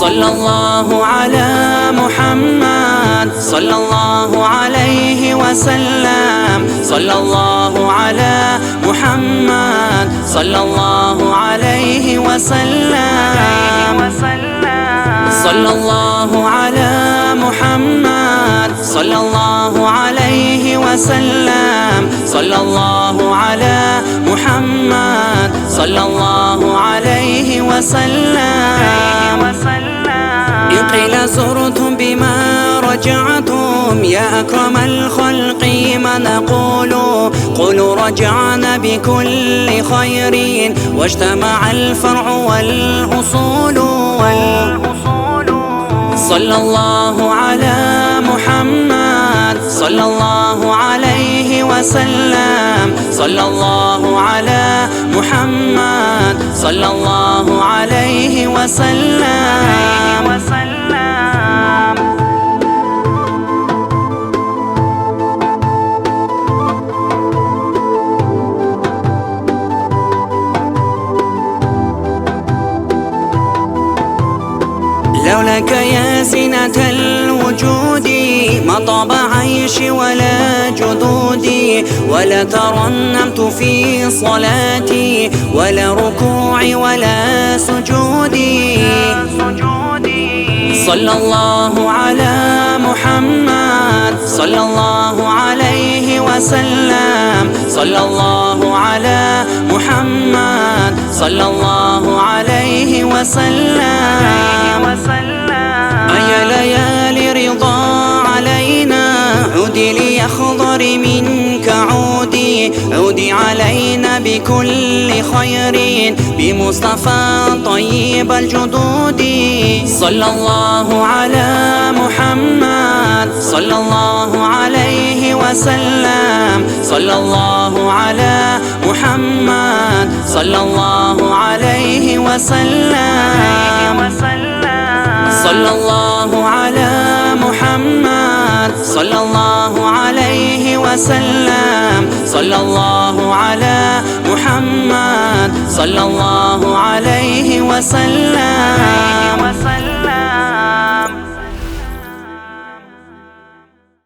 صلى الله على محمد صلى الله عليه وسلم صلى الله على محمد صلى الله عليه وسلم صلى الله على محمد صلى الله عليه وسلم صلى الله على محمد صلى الله عليه وسلم إن قيل زرتم بما رجعتم يا أكرم الخلق ما نقول قولوا رجعنا بكل خير واجتمع الفرع والأصول صلى الله على محمد صلى الله عليه وسلم صلى الله على محمد صلى الله عليه وسلم لولاك يا زينة الوجود ما طاب عيشي ولا جدودي ولا ترنمت في صلاتي ولا ركوعي ولا سجودي صلى الله على محمد صلى الله عليه وسلم صلى الله على محمد صلى الله عليه وسلم أيا ليالي رضا علينا عودي ليخضر منك عودي عودي علينا بكل خير بمصطفى طيب الجدود صلى الله على محمد صلى الله عليه وسلم صلى الله على محمد صلى الله عليه وسلم صلى الله على محمد صلى الله عليه وسلم صلى الله على محمد صلى الله عليه وسلم